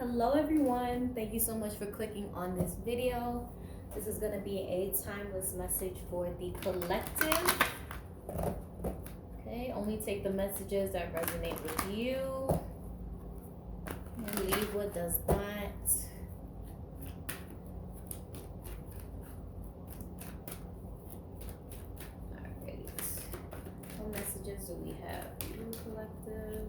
Hello everyone, thank you so much for clicking on this video. This is going to be a timeless message for the collective. Okay, only take the messages that resonate with you and leave what does not. Alright, what messages do we have for you, collective?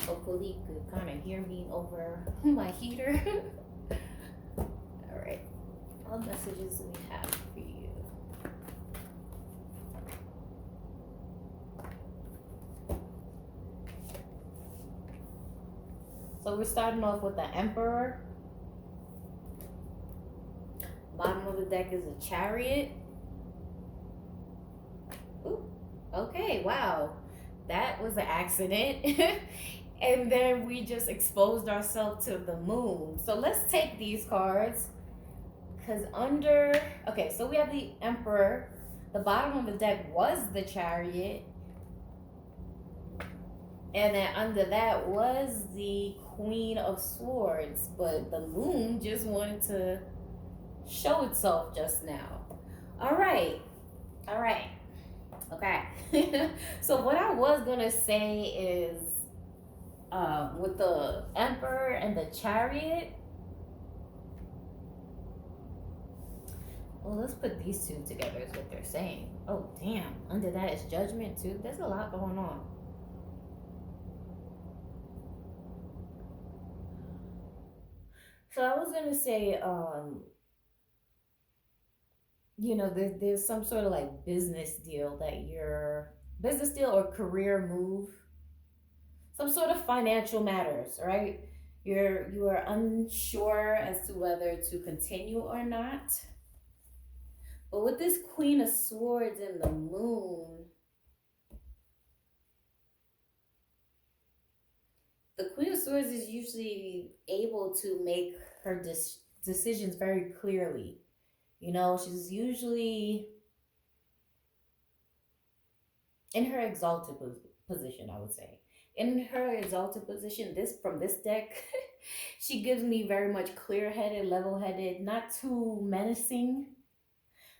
Hopefully you could kind of hear me over my heater. Alright, what messages do we have for you? So we're starting off with the Emperor. Bottom of the deck is a Chariot. Ooh, okay, wow. That was an accident. And then we just exposed ourselves to the moon. So let's take these cards. Because okay, so we have the Emperor. The bottom of the deck was the Chariot. And then under that was the Queen of Swords. But the moon just wanted to show itself just now. All right. Okay. So what I was going to say is, with the Emperor and the Chariot, well, let's put these two together is what they're saying. Oh, damn. Under that is Judgment, too. There's a lot going on. So I was going to say, there's some sort of like business deal or career move, some sort of financial matters, right? You are unsure as to whether to continue or not. But with this Queen of Swords and the moon, the Queen of Swords is usually able to make her decisions very clearly. You know, she's usually in her exalted position, I would say. In her exalted position, from this deck, she gives me very much clear-headed, level-headed, not too menacing.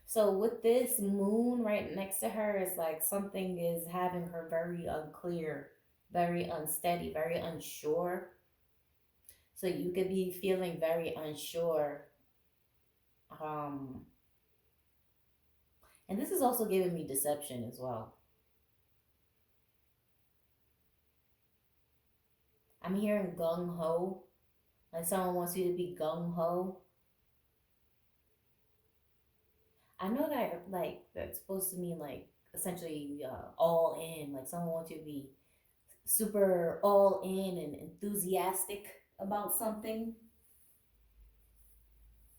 So with this moon right next to her, it's like something is having her very unclear, very unsteady, very unsure. So you could be feeling very unsure. And this is also giving me deception as well. I'm hearing gung-ho. Like someone wants you to be gung-ho. I know that that's supposed to mean like essentially all in. Like someone wants you to be super all in and enthusiastic about something.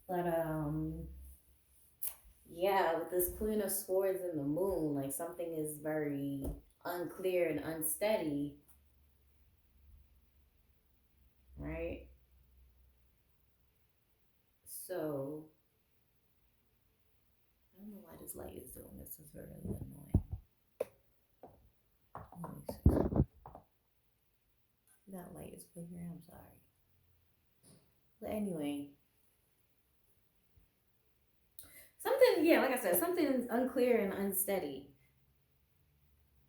But yeah, with this Queen of Swords and the moon, like something is very unclear and unsteady. Right? So I don't know why this light is doing this. It's very annoying. That light is flickering. I'm sorry. But anyway, like I said, something unclear and unsteady.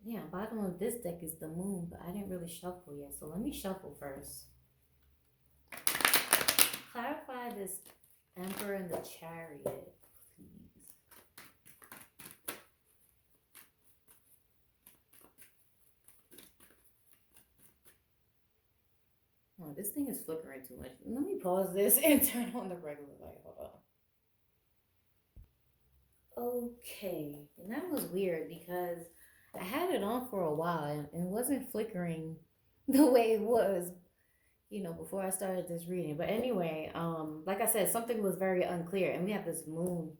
Yeah, bottom of this deck is the moon, but I didn't really shuffle yet. So let me shuffle first. Clarify this Emperor and the Chariot, please. Oh, this thing is flickering too much. Let me pause this and turn on the regular light. Hold on. Okay, and that was weird because I had it on for a while and it wasn't flickering the way it was, before I started this reading. But anyway, like I said, something was very unclear, and we have this moon,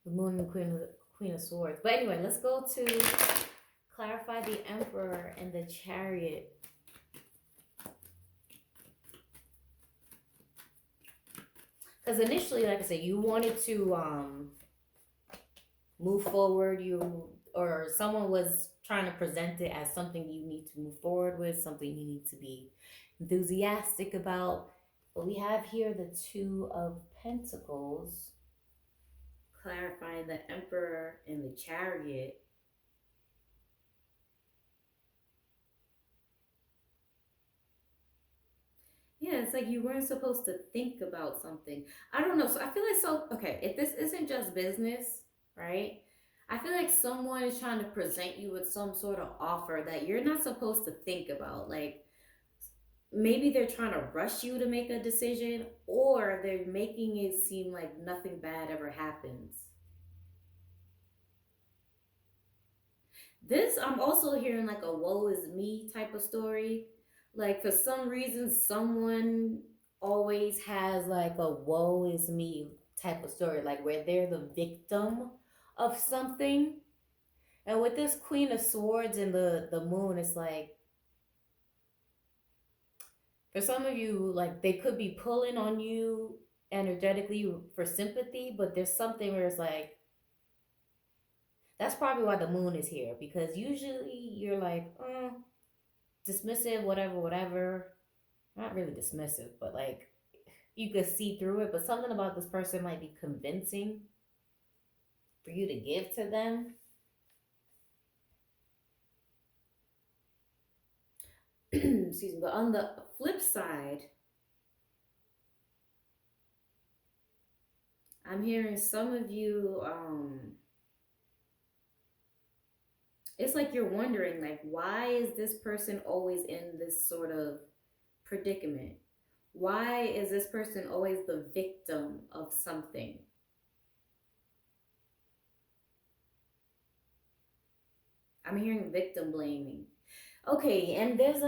the moon and Queen of Swords. But anyway, let's go to clarify the Emperor and the Chariot. Because initially, like I said, you wanted to move forward, or someone was trying to present it as something you need to move forward with, something you need to be enthusiastic about. But we have here the Two of Pentacles, clarifying the Emperor and the Chariot. Yeah, it's like you weren't supposed to think about something. I don't know. So I feel like, so, okay, if this isn't just business, right? I feel like someone is trying to present you with some sort of offer that you're not supposed to think about. Like maybe they're trying to rush you to make a decision, or they're making it seem like nothing bad ever happens. This, I'm also hearing like a woe is me type of story. Like for some reason, someone always has like a woe is me type of story, like where they're the victim of something. And with this Queen of Swords and the moon, it's like for some of you, like they could be pulling on you energetically for sympathy, but there's something where it's like that's probably why the moon is here, because usually you're like, dismissive, whatever, whatever. Not really dismissive, but like you could see through it. But something about this person might be convincing for you to give to them. Excuse me. But on the flip side, I'm hearing some of you, it's like you're wondering, like, why is this person always in this sort of predicament? Why is this person always the victim of something? I'm hearing victim blaming. Okay, and there's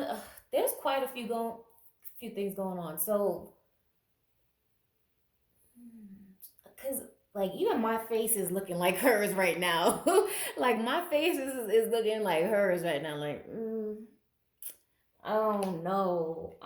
quite a few things going on. So, because like even my face is looking like hers right now. Like my face is looking like hers right now. Like, oh no.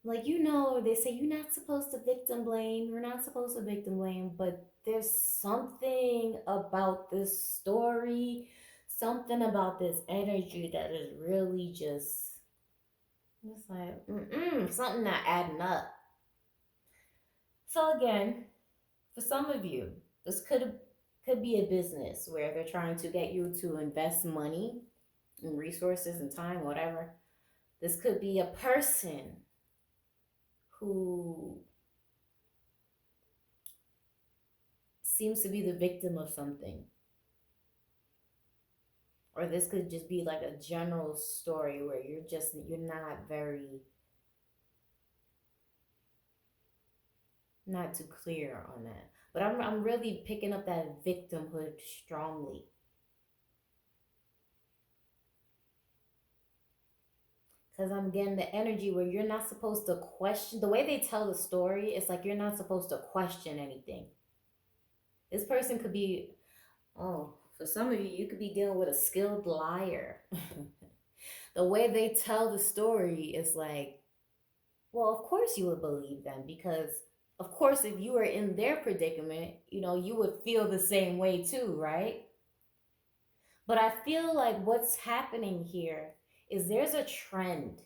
Like they say you're not supposed to victim blame. You're not supposed to victim blame, but there's something about this story, something about this energy that is really just it's like something not adding up. So again, for some of you, this could be a business where they're trying to get you to invest money and resources and time, whatever. This could be a person who seems to be the victim of something. Or this could just be like a general story where you're not too clear on that. But I'm really picking up that victimhood strongly. Because I'm getting the energy where you're not supposed to question. The way they tell the story, it's like you're not supposed to question anything. This person could be, oh, for some of you, you could be dealing with a skilled liar. The way they tell the story is like, well, of course you would believe them because, of course, if you were in their predicament, you would feel the same way too, right? But I feel like what's happening here is there's a trend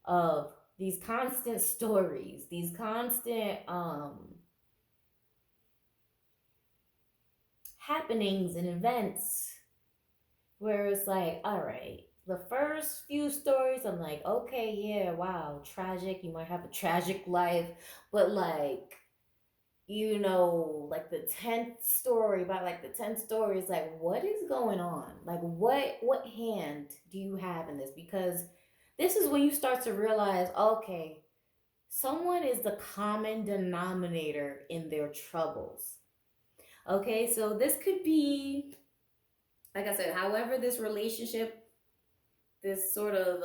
of these constant stories, these constant happenings and events where it's like, all right, the first few stories, I'm like, okay, yeah, wow, tragic. You might have a tragic life, but like, like the 10th story, by like the 10th story, it's like, what is going on? Like, what hand do you have in this? Because this is when you start to realize, okay, someone is the common denominator in their troubles. Okay, so this could be, like I said, however this relationship, this sort of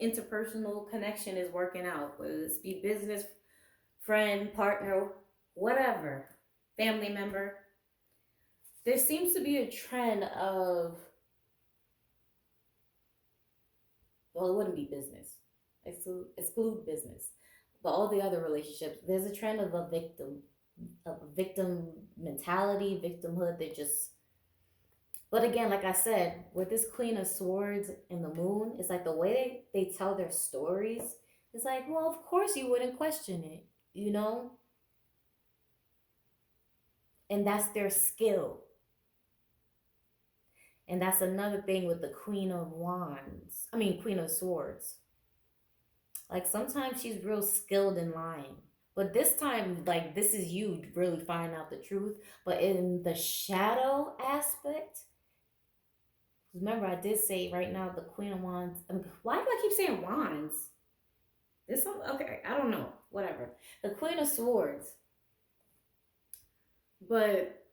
interpersonal connection is working out, whether this be business, friend, partner, whatever, family member, there seems to be a trend of, well, it wouldn't be business, exclude business, but all the other relationships, there's a trend of a victim a victim mentality, victimhood. They're just, but again, like I said, with this Queen of Swords and the Moon, it's like the way they tell their stories. It's like, well, of course you wouldn't question it, you know? And that's their skill. And that's another thing with the Queen of Wands. I mean, Queen of Swords. Like sometimes she's real skilled in lying. But this time, like, this is you really finding out the truth. But in the shadow aspect, remember, I did say right now the Queen of Wands. I mean, why do I keep saying Wands? There's some, okay, I don't know. Whatever. The Queen of Swords. But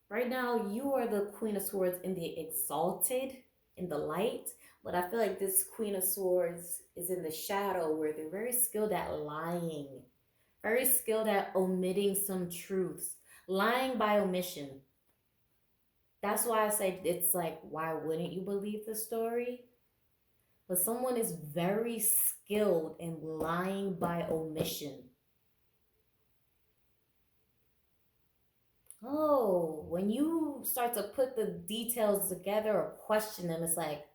right now, you are the Queen of Swords in the exalted, in the light. But I feel like this Queen of Swords is in the shadow where they're very skilled at lying, very skilled at omitting some truths, lying by omission. That's why I say it's like, why wouldn't you believe the story? But someone is very skilled in lying by omission. Oh, when you start to put the details together or question them, it's like,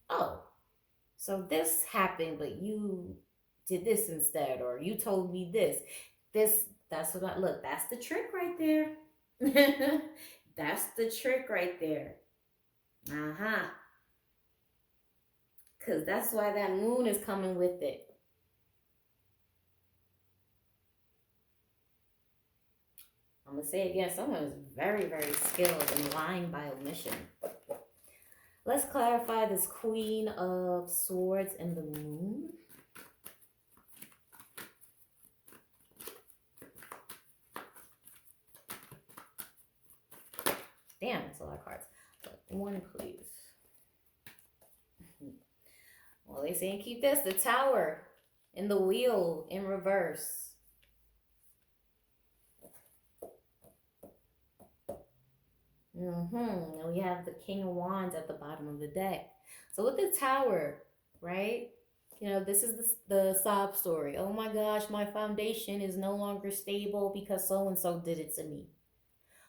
oh, so this happened, but you did this instead, or you told me this. That's what I look, that's the trick right there. That's the trick right there. Uh-huh. Because that's why that moon is coming with it. I'm going to say again, someone is very, very skilled in lying by omission. Let's clarify this Queen of Swords and the Moon. Damn, that's a lot of cards. One, please. Well, they saying keep this. The Tower and the Wheel in reverse. And we have the King of Wands at the bottom of the deck. So with the Tower, right? You know, this is the sob story. Oh my gosh, my foundation is no longer stable because so-and-so did it to me.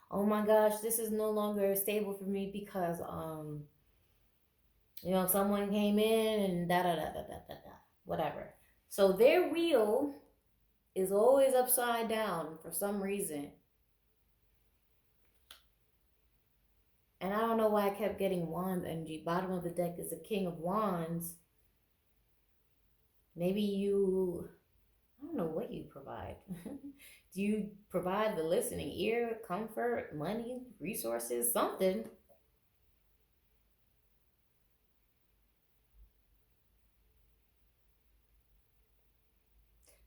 Oh my gosh, this is no longer stable for me because, you know, someone came in and da-da-da-da-da-da-da. Whatever. So their wheel is always upside down for some reason. And I don't know why I kept getting Wands energy. Bottom of the deck is the King of Wands. Maybe you, I don't know what you provide. Do you provide the listening ear, comfort, money, resources, something?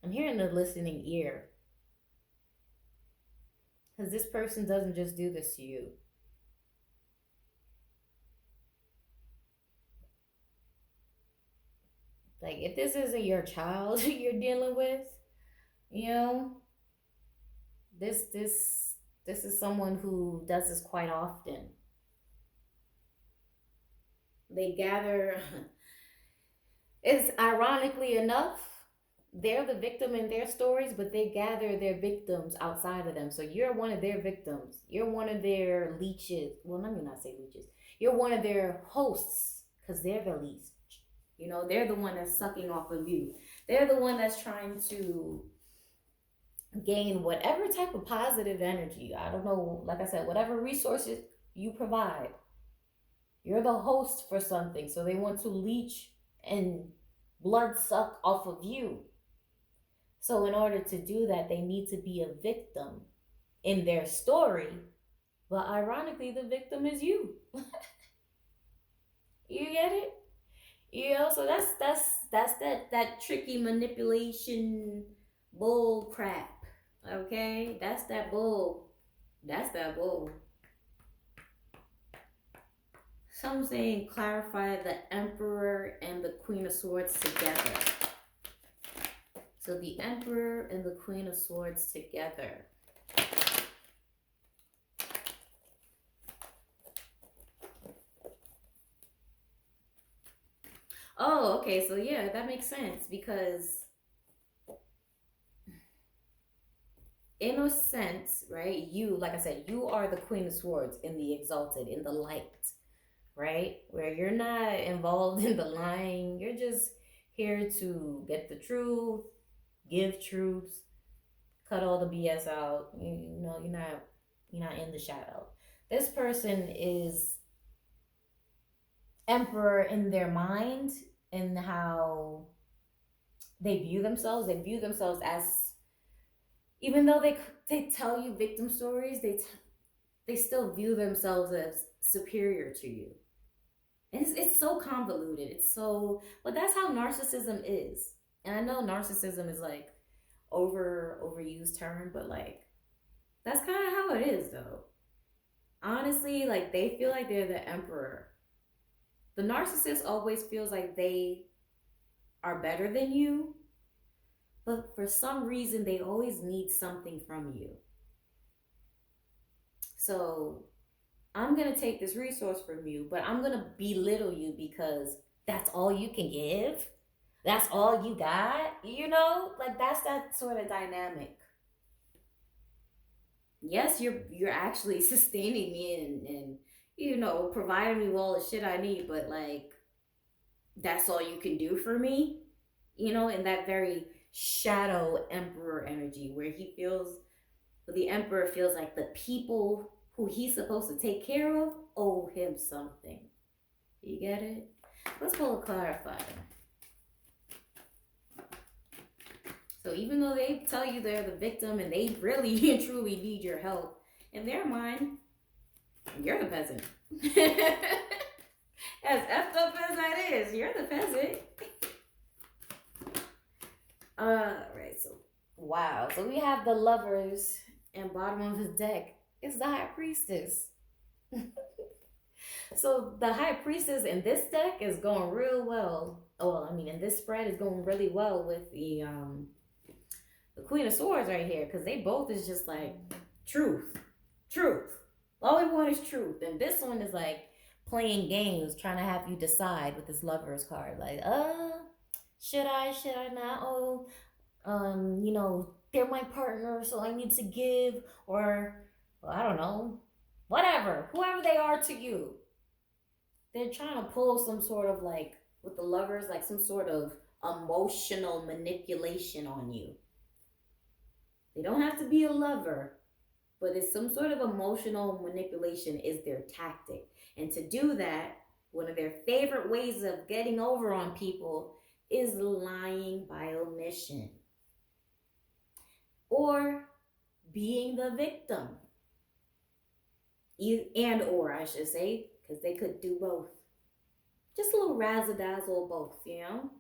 I'm hearing the listening ear. Because this person doesn't just do this to you. Like, if this isn't your child you're dealing with, you know, this is someone who does this quite often. They gather, it's ironically enough, they're the victim in their stories, but they gather their victims outside of them. So you're one of their victims. You're one of their leeches. Well, let me not say leeches. You're one of their hosts because they're the least. You know, they're the one that's sucking off of you. They're the one that's trying to gain whatever type of positive energy. I don't know, like I said, whatever resources you provide. You're the host for something. So they want to leech and blood suck off of you. So in order to do that, they need to be a victim in their story. But ironically, the victim is you. You get it? You know, so that's that tricky manipulation bull crap. Okay? That's that bull. That's that bull. Some saying clarify the Emperor and the Queen of Swords together. So the Emperor and the Queen of Swords together. Oh, okay. So yeah, that makes sense because in a sense, right? You, like I said, you are the Queen of Swords in the exalted, in the light, right? Where you're not involved in the lying. You're just here to get the truth, give truths, cut all the BS out. You know, you're not in the shadow. This person is emperor in their mind and how they view themselves. They view themselves as, even though they tell you victim stories, they still view themselves as superior to you. And it's so convoluted. It's so, but that's how narcissism is. And I know narcissism is like overused term, but like that's kind of how it is though. Honestly, like they feel like they're the emperor. The narcissist always feels like they are better than you, but for some reason they always need something from you. So I'm gonna take this resource from you, but I'm gonna belittle you because that's all you can give. That's all you got. You know, like that's that sort of dynamic. Yes, you're actually sustaining me and you know providing me with all the shit I need, but like that's all you can do for me. You know, in that very shadow emperor energy where he feels, the emperor feels like the people who he's supposed to take care of owe him something. You get it? Let's pull a clarifier. So even though they tell you they're the victim and they really and truly need your help, in their mind, you're the peasant. As effed up as that is, you're the peasant. Right, so wow. So we have the lovers and bottom of the deck is the high priestess. So the high priestess in this deck is going real well. Oh, well, I mean, in this spread is going really well with the Queen of Swords right here, because they both is just like truth, truth. All we want is truth, and this one is like playing games, trying to have you decide with this Lovers card. Like, should I not? Oh, you know, they're my partner, so I need to give, or well, I don't know, whatever, whoever they are to you. They're trying to pull some sort of like with the Lovers, like some sort of emotional manipulation on you. They don't have to be a lover, but it's some sort of emotional manipulation is their tactic. And to do that, one of their favorite ways of getting over on people is lying by omission or being the victim. And or I should say, because they could do both. Just a little razzle-dazzle both, you know?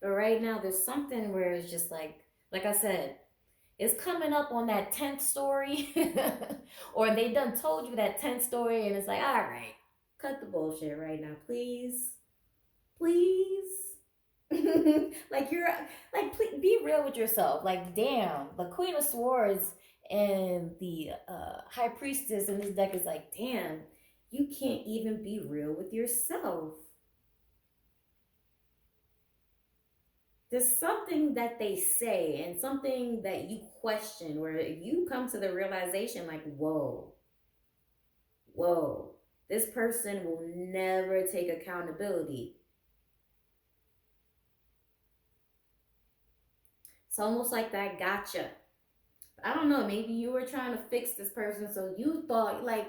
But right now, there's something where it's just like I said, it's coming up on that 10th story. Or they done told you that 10th story, and it's like, all right, cut the bullshit right now, please. Please. Like, you're, like, please, be real with yourself. Like, damn, the Queen of Swords and the High Priestess in this deck is like, damn, you can't even be real with yourself. There's something that they say and something that you question where you come to the realization like, whoa, this person will never take accountability. It's almost like that gotcha. I don't know, maybe you were trying to fix this person, so you thought, like,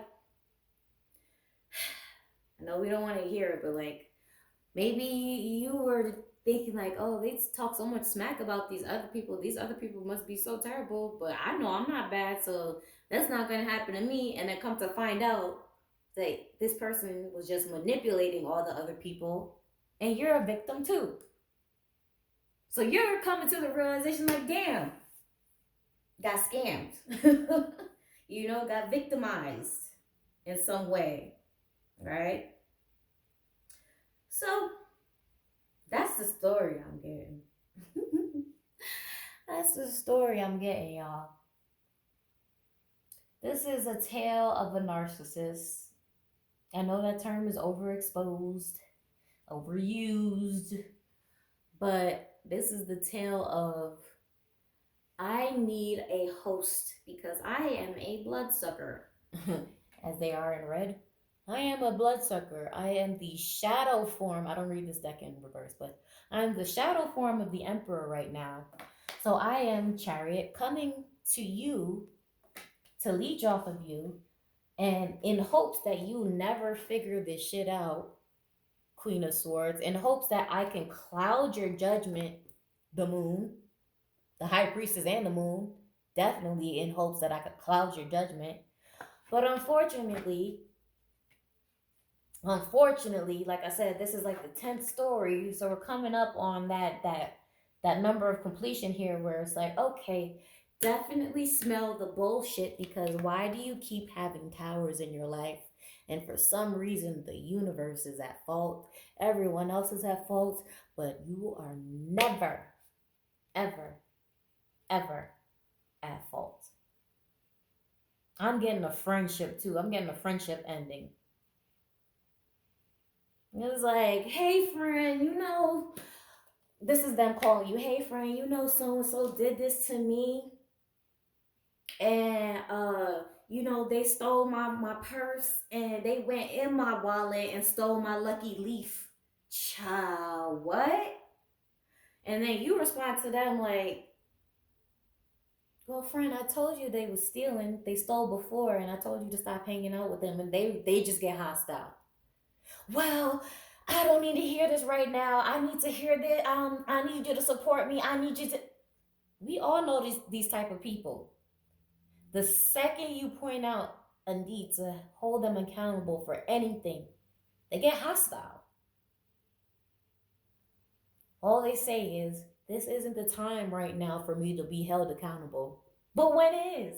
I know we don't want to hear it, but like, maybe you were thinking like, oh, they talk so much smack about these other people. These other people must be so terrible, but I know I'm not bad, so that's not going to happen to me. And then come to find out that this person was just manipulating all the other people, and you're a victim too. So you're coming to the realization like, damn, got scammed. You know, got victimized in some way, right? So that's the story I'm getting. That's the story I'm getting, y'all. This is a tale of a narcissist. I know that term is overexposed, overused, but this is the tale of I need a host because I am a bloodsucker, as they are in red. I am a bloodsucker. I am the shadow form. I don't read this deck in reverse, but I'm the shadow form of the Emperor right now. So I am Chariot coming to you to leech off of you, and in hopes that you never figure this shit out, Queen of Swords, in hopes that I can cloud your judgment, the moon, the high priestess and the moon, definitely in hopes that I could cloud your judgment. But unfortunately, like I said, this is like the 10th story, so we're coming up on that number of completion here where it's like, okay, definitely smell the bullshit, because why do you keep having towers in your life? And for some reason, the universe is at fault. Everyone else is at fault, but you are never, ever, ever at fault. I'm getting a friendship too. I'm getting a friendship ending. It was like, hey friend, this is them calling you, hey friend, so and so did this to me, and they stole my purse, and they went in my wallet and stole my lucky leaf. Child, what? And then you respond to them like, well, friend, I told you they was stealing. They stole before, and I told you to stop hanging out with them, and they just get hostile. Well, I don't need to hear this right now. I need to hear this. I need you to support me. I need you to. We all know these type of people. The second you point out a need to hold them accountable for anything, they get hostile. All they say is, this isn't the time right now for me to be held accountable. But when is?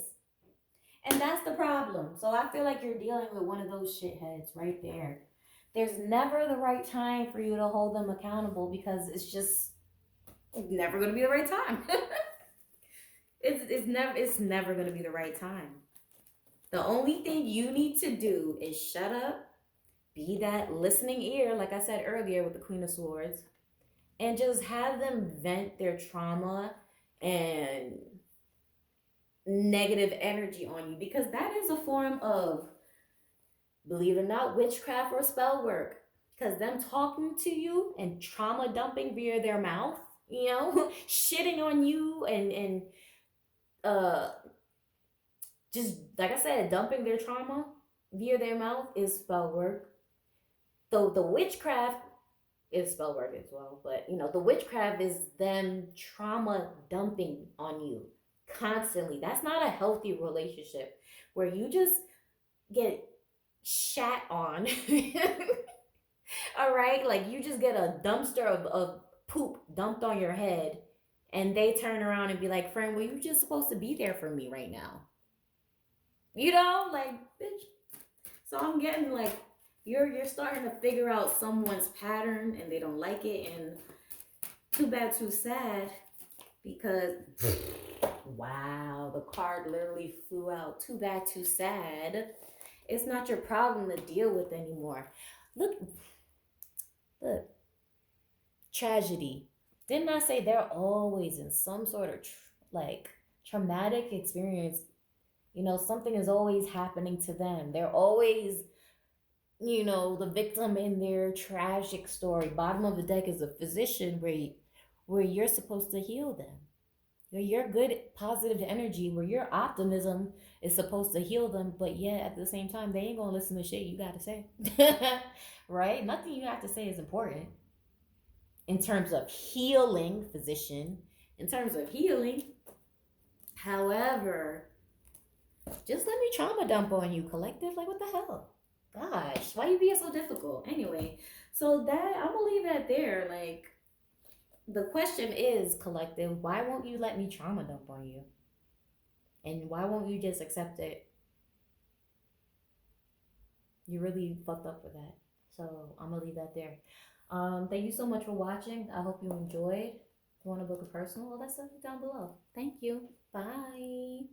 And that's the problem. So I feel like you're dealing with one of those shitheads right there. There's never the right time for you to hold them accountable, because it's never going to be the right time. it's never going to be the right time. The only thing you need to do is shut up, be that listening ear, like I said earlier with the Queen of Swords, and just have them vent their trauma and negative energy on you, because that is a form of, believe it or not, witchcraft or spell work. Because them talking to you and trauma dumping via their mouth, shitting on you and uh just like I said, dumping their trauma via their mouth is spell work. Though the witchcraft is spell work as well, but the witchcraft is them trauma dumping on you constantly. That's not a healthy relationship where you just get shat on. All right, like you just get a dumpster of poop dumped on your head, and they turn around and be like, friend, well, you just supposed to be there for me right now, like, bitch. So I'm getting like, you're starting to figure out someone's pattern and they don't like it, and too bad too sad, because wow, the card literally flew out. Too bad too sad. It's not your problem to deal with anymore. Look, tragedy. Didn't I say they're always in some sort of traumatic experience? Something is always happening to them. They're always, the victim in their tragic story. Bottom of the deck is a physician, where you're supposed to heal them. Your good positive energy, where your optimism is supposed to heal them, but yet at the same time they ain't gonna listen to shit you gotta say. Right? Nothing you have to say is important in terms of healing, physician. In terms of healing, however, just let me trauma dump on you, collective. Like, what the hell? Gosh, why you being so difficult? Anyway, so that I'm gonna leave that there. Like, the question is, collective, why won't you let me trauma dump on you? And why won't you just accept it? You really fucked up for that. So I'm gonna leave that there. Thank you so much for watching. I hope you enjoyed. If you want to book a personal, all that stuff is down below. Thank you. Bye.